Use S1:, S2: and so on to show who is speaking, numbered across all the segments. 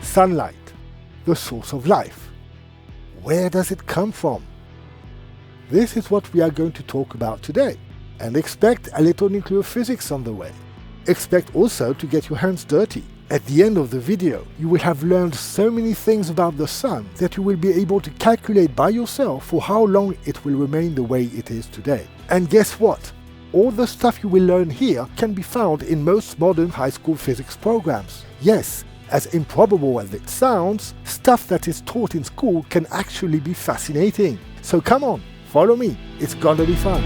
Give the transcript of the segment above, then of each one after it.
S1: Sunlight, the source of life. Where does it come from? This is what we are going to talk about today, and expect a little nuclear physics on the way. Expect also to get your hands dirty. At the end of the video, you will have learned so many things about the Sun that you will be able to calculate by yourself for how long it will remain the way it is today. And guess what? All the stuff you will learn here can be found in most modern high school physics programs. Yes, as improbable as it sounds, stuff that is taught in school can actually be fascinating. So come on, follow me, it's gonna be fun.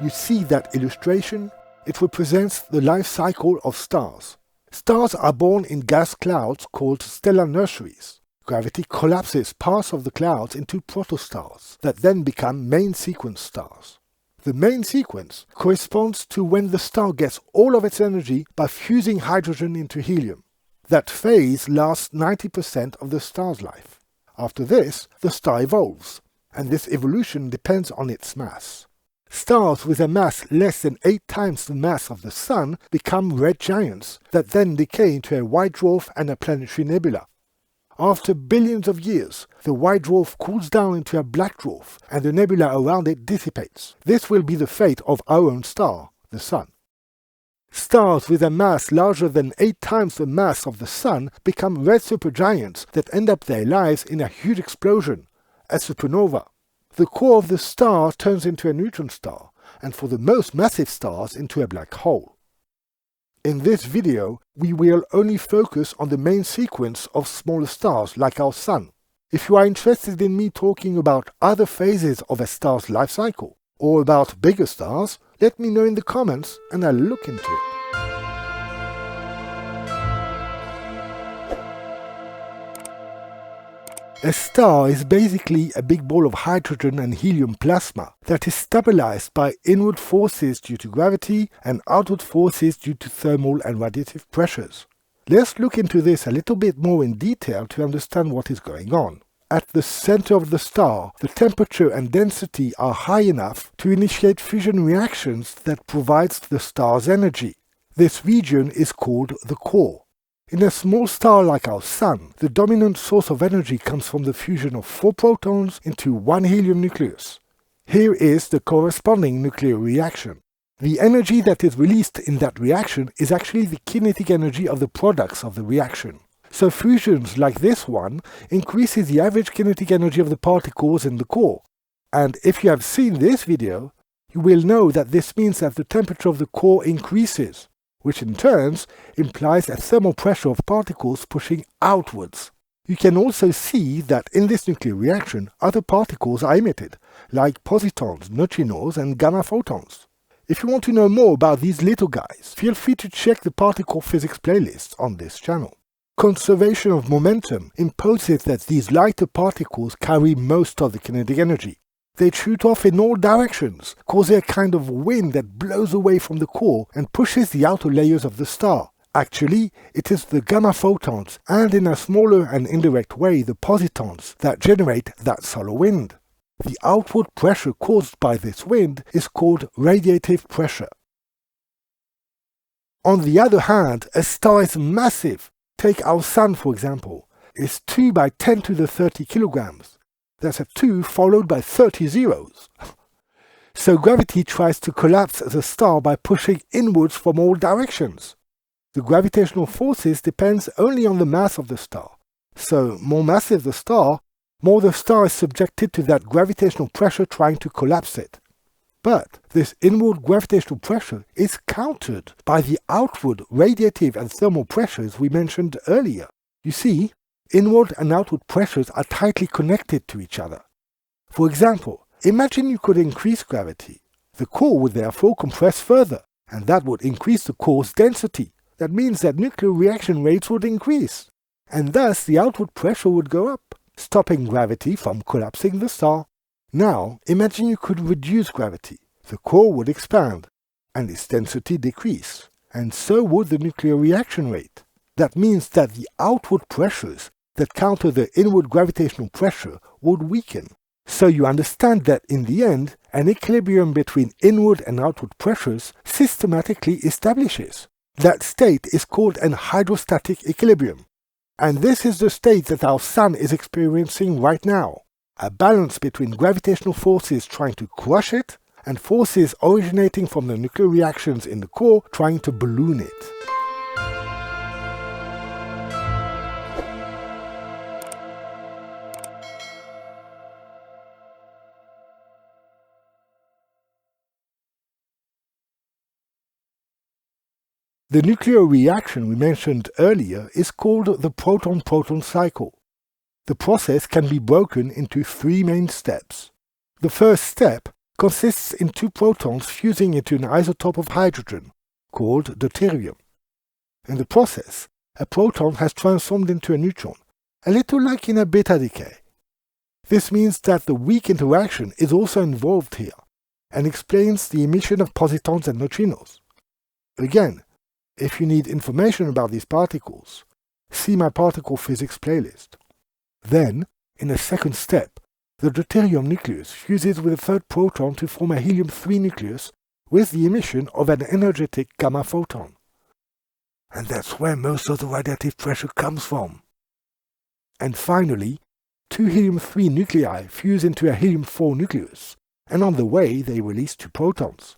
S1: You see that illustration? It represents the life cycle of stars. Stars are born in gas clouds called stellar nurseries. Gravity collapses parts of the clouds into protostars that then become main sequence stars. The main sequence corresponds to when the star gets all of its energy by fusing hydrogen into helium. That phase lasts 90% of the star's life. After this, the star evolves, and this evolution depends on its mass. Stars with a mass less than 8 times the mass of the Sun become red giants that then decay into a white dwarf and a planetary nebula. After billions of years, the white dwarf cools down into a black dwarf and the nebula around it dissipates. This will be the fate of our own star, the Sun. Stars with a mass larger than 8 times the mass of the Sun become red supergiants that end up their lives in a huge explosion, a supernova. The core of the star turns into a neutron star, and for the most massive stars into a black hole. In this video, we will only focus on the main sequence of smaller stars like our Sun. If you are interested in me talking about other phases of a star's life cycle, or about bigger stars, let me know in the comments and I'll look into it. A star is basically a big ball of hydrogen and helium plasma that is stabilized by inward forces due to gravity and outward forces due to thermal and radiative pressures. Let's look into this a little bit more in detail to understand what is going on. At the center of the star, the temperature and density are high enough to initiate fusion reactions that provides the star's energy. This region is called the core. In a small star like our Sun, the dominant source of energy comes from the fusion of 4 protons into 1 helium nucleus. Here is the corresponding nuclear reaction. The energy that is released in that reaction is actually the kinetic energy of the products of the reaction. So fusions like this one increases the average kinetic energy of the particles in the core. And if you have seen this video, you will know that this means that the temperature of the core increases, which in turn implies a thermal pressure of particles pushing outwards. You can also see that in this nuclear reaction, other particles are emitted, like positons, neutrinos, and gamma photons. If you want to know more about these little guys, feel free to check the particle physics playlist on this channel. Conservation of momentum imposes that these lighter particles carry most of the kinetic energy. They shoot off in all directions, causing a kind of wind that blows away from the core and pushes the outer layers of the star. Actually, it is the gamma photons, and in a smaller and indirect way the positons, that generate that solar wind. The outward pressure caused by this wind is called radiative pressure. On the other hand, a star is massive. Take our Sun for example. It's 2 by 10 to the 30 kilograms. That's a 2 followed by 30 zeros. So gravity tries to collapse the star by pushing inwards from all directions. The gravitational forces depends only on the mass of the star. So more massive the star, more the star is subjected to that gravitational pressure trying to collapse it. But this inward gravitational pressure is countered by the outward radiative and thermal pressures we mentioned earlier. You see, inward and outward pressures are tightly connected to each other. For example, imagine you could increase gravity. The core would therefore compress further, and that would increase the core's density. That means that nuclear reaction rates would increase, and thus the outward pressure would go up, stopping gravity from collapsing the star. Now, imagine you could reduce gravity. The core would expand. and its density decrease, and so would the nuclear reaction rate. That means that the outward pressures that counter the inward gravitational pressure would weaken. So you understand that in the end, an equilibrium between inward and outward pressures systematically establishes. That state is called an hydrostatic equilibrium. And this is the state that our Sun is experiencing right now. A balance between gravitational forces trying to crush it and forces originating from the nuclear reactions in the core trying to balloon it. The nuclear reaction we mentioned earlier is called the proton-proton cycle. The process can be broken into three main steps. The first step consists in two protons fusing into an isotope of hydrogen, called deuterium. In the process, a proton has transformed into a neutron, a little like in a beta decay. This means that the weak interaction is also involved here, and explains the emission of positons and neutrinos. Again, if you need information about these particles, see my particle physics playlist. Then, in a second step, the deuterium nucleus fuses with a third proton to form a helium-3 nucleus with the emission of an energetic gamma photon. And that's where most of the radiative pressure comes from. And finally, two helium-3 nuclei fuse into a helium-4 nucleus, and on the way they release two protons.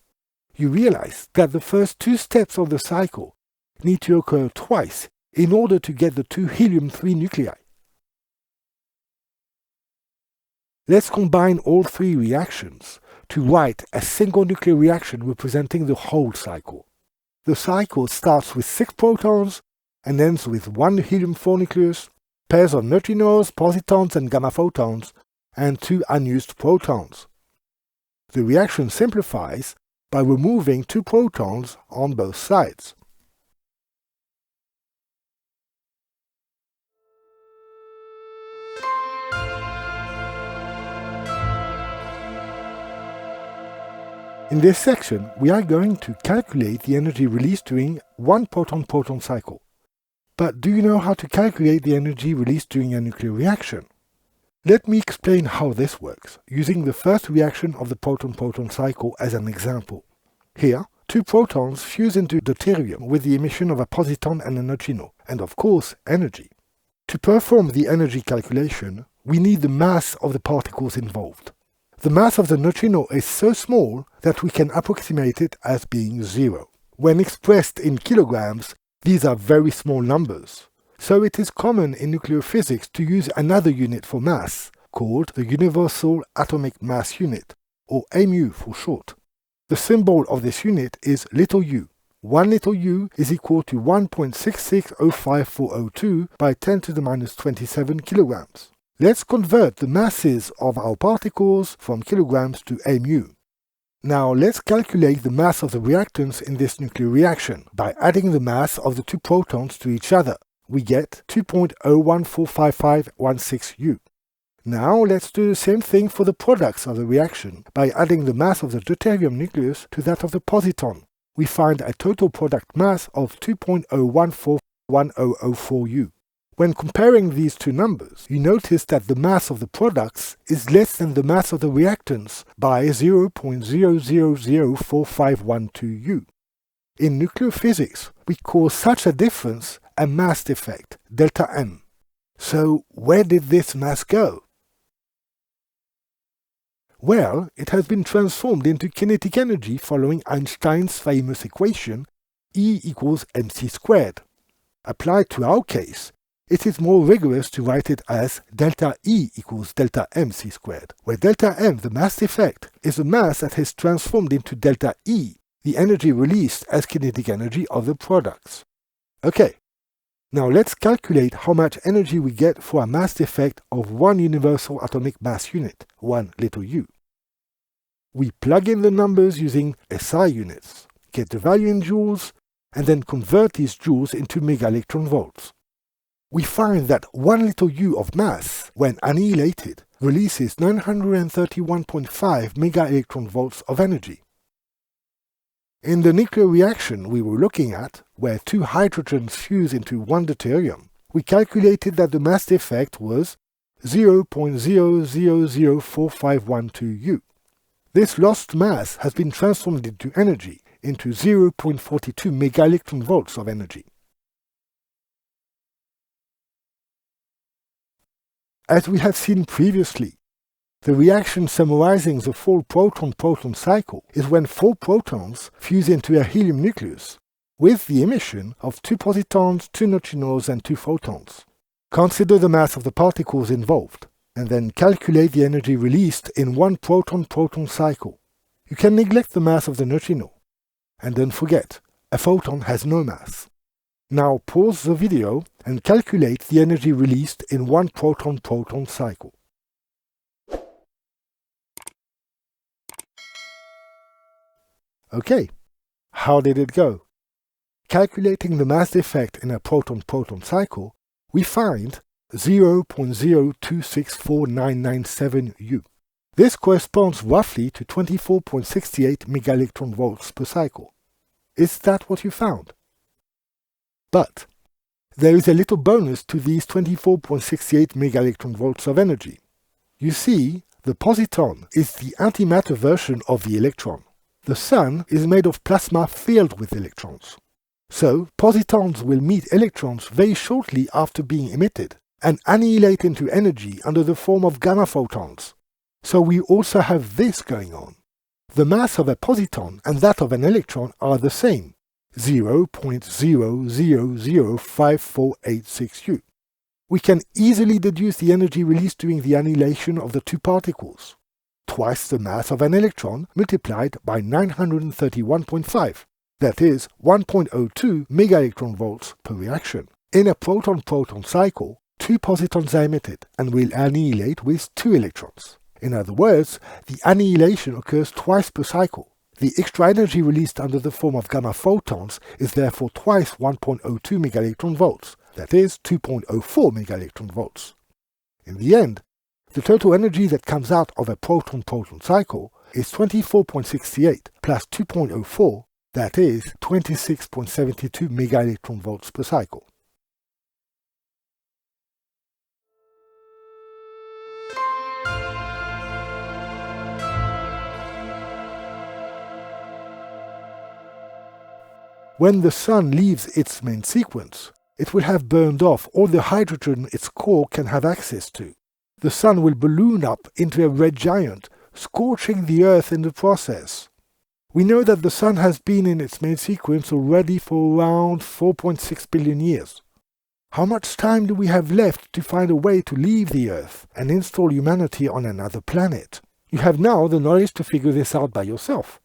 S1: You realize that the first two steps of the cycle need to occur twice in order to get the two helium-3 nuclei. Let's combine all three reactions to write a single nuclear reaction representing the whole cycle. The cycle starts with 6 protons and ends with one helium-4 nucleus, pairs of neutrinos, positons and gamma photons, and 2 unused protons. The reaction simplifies by removing 2 protons on both sides. In this section, we are going to calculate the energy released during one proton-proton cycle. But do you know how to calculate the energy released during a nuclear reaction? Let me explain how this works, using the first reaction of the proton-proton cycle as an example. Here, 2 protons fuse into deuterium with the emission of a positon and a neutrino, and of course, energy. To perform the energy calculation, we need the mass of the particles involved. The mass of the neutrino is so small that we can approximate it as being 0. When expressed in kilograms, these are very small numbers. So it is common in nuclear physics to use another unit for mass, called the Universal Atomic Mass Unit, or mu for short. The symbol of this unit is little u. 1 little u is equal to 1.6605402 by 10 to the minus 27 kilograms. Let's convert the masses of our particles from kilograms to mu. Now let's calculate the mass of the reactants in this nuclear reaction by adding the mass of the 2 protons to each other. We get 2.0145516 U. Now let's do the same thing for the products of the reaction by adding the mass of the deuterium nucleus to that of the positon. We find a total product mass of 2.0141004 U. When comparing these two numbers, you notice that the mass of the products is less than the mass of the reactants by 0.000451 U. In nuclear physics, we call such a difference a mass defect, delta M. So where did this mass go? Well, it has been transformed into kinetic energy following Einstein's famous equation E equals mc squared. Applied to our case, it is more rigorous to write it as delta E equals delta mc squared, where delta M, the mass defect, is the mass that is transformed into delta E, the energy released as kinetic energy of the products. Okay, now let's calculate how much energy we get for a mass defect of one universal atomic mass unit, 1 little u. We plug in the numbers using SI units, get the value in joules, and then convert these joules into megaelectron volts. We find that 1 little u of mass, when annihilated, releases 931.5 megaelectron volts of energy. In the nuclear reaction we were looking at, where two hydrogens fuse into one deuterium, we calculated that the mass defect was 0.000451 U. This lost mass has been transformed into energy, into 0.42 megaelectron volts of energy. As we have seen previously, the reaction summarizing the full proton-proton cycle is when 4 protons fuse into a helium nucleus, with the emission of 2 positons, 2 neutrinos, and 2 photons. Consider the mass of the particles involved, and then calculate the energy released in one proton-proton cycle. You can neglect the mass of the neutrino. And don't forget, a photon has no mass. Now pause the video and calculate the energy released in one proton-proton cycle. Okay, how did it go? Calculating the mass defect in a proton-proton cycle, we find 0.0264997 U. This corresponds roughly to 24.68 megaelectron volts per cycle. Is that what you found? But there is a little bonus to these 24.68 megaelectron volts of energy. You see, the positon is the antimatter version of the electron. The Sun is made of plasma filled with electrons. So, positons will meet electrons very shortly after being emitted and annihilate into energy under the form of gamma photons. So we also have this going on. The mass of a positon and that of an electron are the same, 0.0005486 U. We can easily deduce the energy released during the annihilation of the two particles. Twice the mass of an electron multiplied by 931.5, that is 1.02 megaelectron volts per reaction. In a proton-proton cycle, 2 positons are emitted and will annihilate with 2 electrons. In other words, the annihilation occurs twice per cycle. The extra energy released under the form of gamma photons is therefore twice 1.02 megaelectron volts, that is 2.04 megaelectron volts. In the end, the total energy that comes out of a proton-proton cycle is 24.68 plus 2.04, that is 26.72 megaelectron volts per cycle. When the Sun leaves its main sequence, it will have burned off all the hydrogen its core can have access to. The Sun will balloon up into a red giant, scorching the Earth in the process. We know that the Sun has been in its main sequence already for around 4.6 billion years. How much time do we have left to find a way to leave the Earth and install humanity on another planet? You have now the knowledge to figure this out by yourself.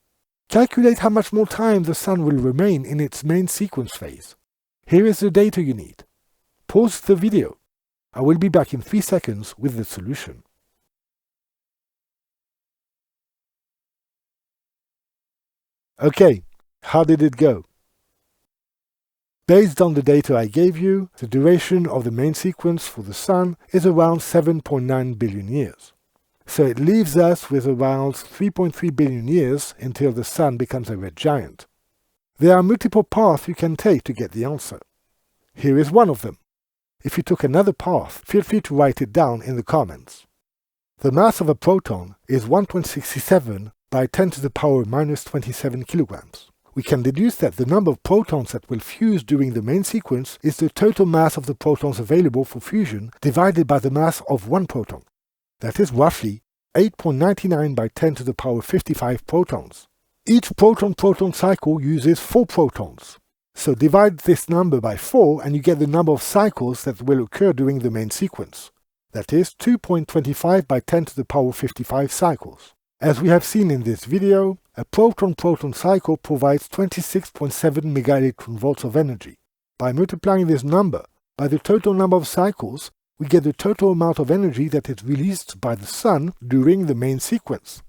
S1: Calculate how much more time the Sun will remain in its main sequence phase. Here is the data you need. Pause the video. I will be back in 3 seconds with the solution. Okay, how did it go? Based on the data I gave you, the duration of the main sequence for the Sun is around 7.9 billion years. So it leaves us with around 3.3 billion years until the Sun becomes a red giant. There are multiple paths you can take to get the answer. Here is one of them. If you took another path, feel free to write it down in the comments. The mass of a proton is 1.67 by 10 to the power minus 27 kilograms. We can deduce that the number of protons that will fuse during the main sequence is the total mass of the protons available for fusion divided by the mass of one proton. That is roughly 8.99 by 10 to the power 55 protons. Each proton-proton cycle uses 4 protons. So divide this number by 4 and you get the number of cycles that will occur during the main sequence. That is 2.25 by 10 to the power 55 cycles. As we have seen in this video, a proton-proton cycle provides 26.7 megaelectron volts of energy. By multiplying this number by the total number of cycles, we get the total amount of energy that is released by the Sun during the main sequence.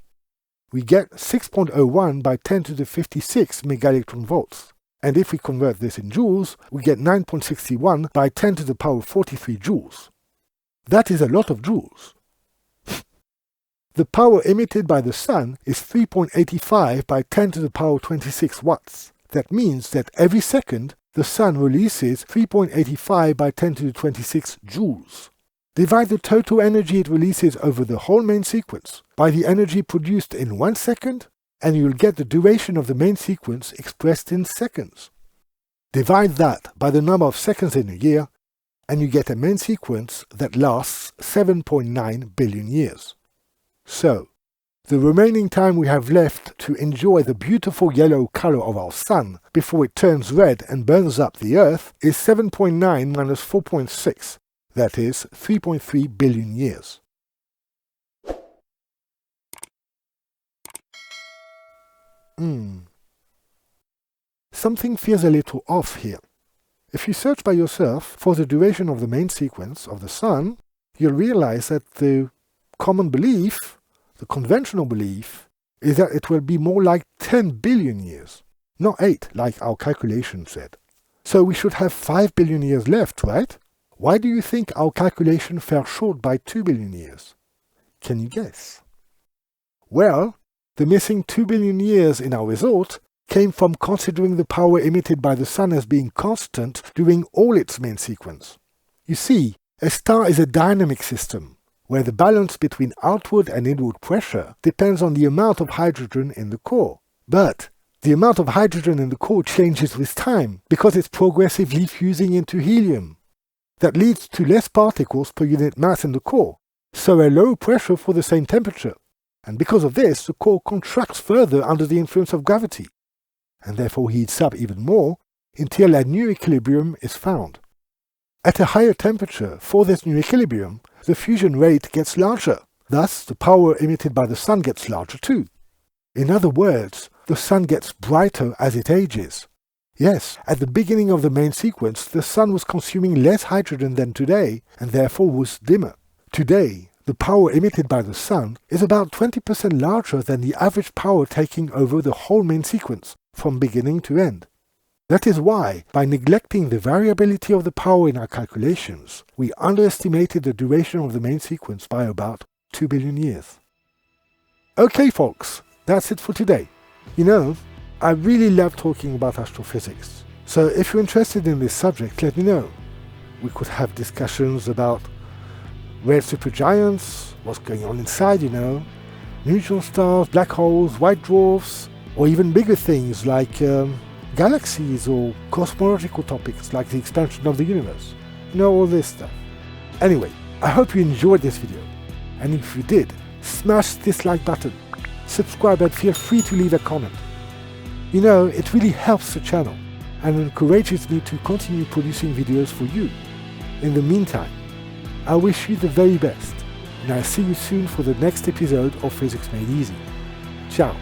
S1: We get 6.01 by 10 to the 56 megaelectron volts. And if we convert this in joules, we get 9.61 by 10 to the power 43 joules. That is a lot of joules. The power emitted by the Sun is 3.85 by 10 to the power 26 watts. That means that every second, the Sun releases 3.85 by 10 to the 26 joules. Divide the total energy it releases over the whole main sequence by the energy produced in 1 second, and you'll get the duration of the main sequence expressed in seconds. Divide that by the number of seconds in a year, and you get a main sequence that lasts 7.9 billion years. So, the remaining time we have left to enjoy the beautiful yellow color of our Sun before it turns red and burns up the Earth is 7.9 minus 4.6, that is 3.3 billion years. Something feels a little off here. If you search by yourself for the duration of the main sequence of the Sun, you'll realize that the common belief, the conventional belief, is that it will be more like 10 billion years, not 8 like our calculation said. So we should have 5 billion years left, right? Why do you think our calculation fell short by 2 billion years? Can you guess? Well, the missing 2 billion years in our result came from considering the power emitted by the Sun as being constant during all its main sequence. You see, a star is a dynamic system, where the balance between outward and inward pressure depends on the amount of hydrogen in the core. But the amount of hydrogen in the core changes with time because it's progressively fusing into helium. That leads to less particles per unit mass in the core, so a low pressure for the same temperature. And because of this, the core contracts further under the influence of gravity, and therefore heats up even more until a new equilibrium is found. At a higher temperature, for this new equilibrium, the fusion rate gets larger. Thus, the power emitted by the Sun gets larger too. In other words, the Sun gets brighter as it ages. Yes, at the beginning of the main sequence, the Sun was consuming less hydrogen than today, and therefore was dimmer. Today, the power emitted by the Sun is about 20% larger than the average power taking over the whole main sequence, from beginning to end. That is why, by neglecting the variability of the power in our calculations, we underestimated the duration of the main sequence by about 2 billion years. Okay folks, that's it for today. You know, I really love talking about astrophysics, so if you're interested in this subject, let me know. We could have discussions about red supergiants, what's going on inside, you know, neutron stars, black holes, white dwarfs, or even bigger things like galaxies or cosmological topics like the expansion of the universe. You know, all this stuff. Anyway, I hope you enjoyed this video, and if you did, smash this like button, subscribe and feel free to leave a comment. You know, it really helps the channel and encourages me to continue producing videos for you. In the meantime, I wish you the very best, and I'll see you soon for the next episode of Physics Made Easy. Ciao!